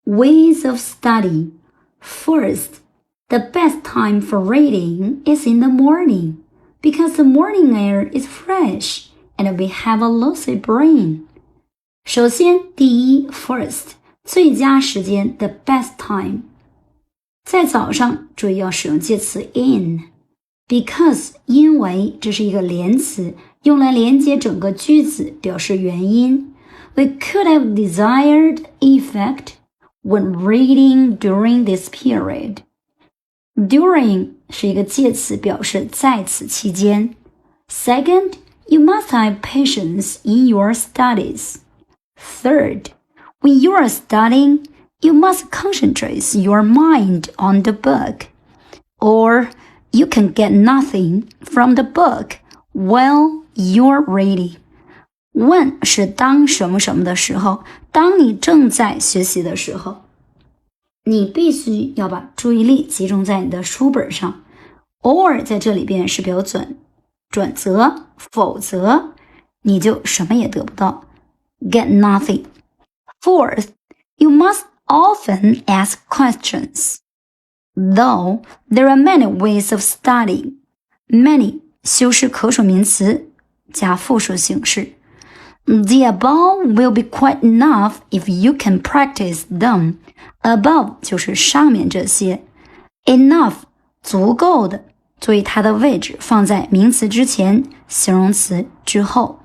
Ways of study. First, the best time for reading is in the morning because the morning air is fresh and we have a lucid brain. 首先，第一 first 最佳时间 the best time。在早上注意要使用介词 in because 因为这是一个连词，用来连接整个句子，表示原因。We could have desired effect when reading during this period. During 是一个介词，表示在此期间。Second, you must have patience in your studies. Third, when you are studying, you must concentrate your mind on the book, or you can get nothing from the book while you're reading. When 是当什么什么的时候，当你正在学习的时候，你必须要把注意力集中在你的书本上。or 在这里边是标准准则，否则你就什么也得不到。Get nothing. Fourth, you must often ask questions. Though there are many ways of studying. Many 修饰可数名词加复数形式。The above will be quite enough if you can practice them. Above 就是上面这些。Enough 足够的，注意它的位置放在名词之前，形容词之后。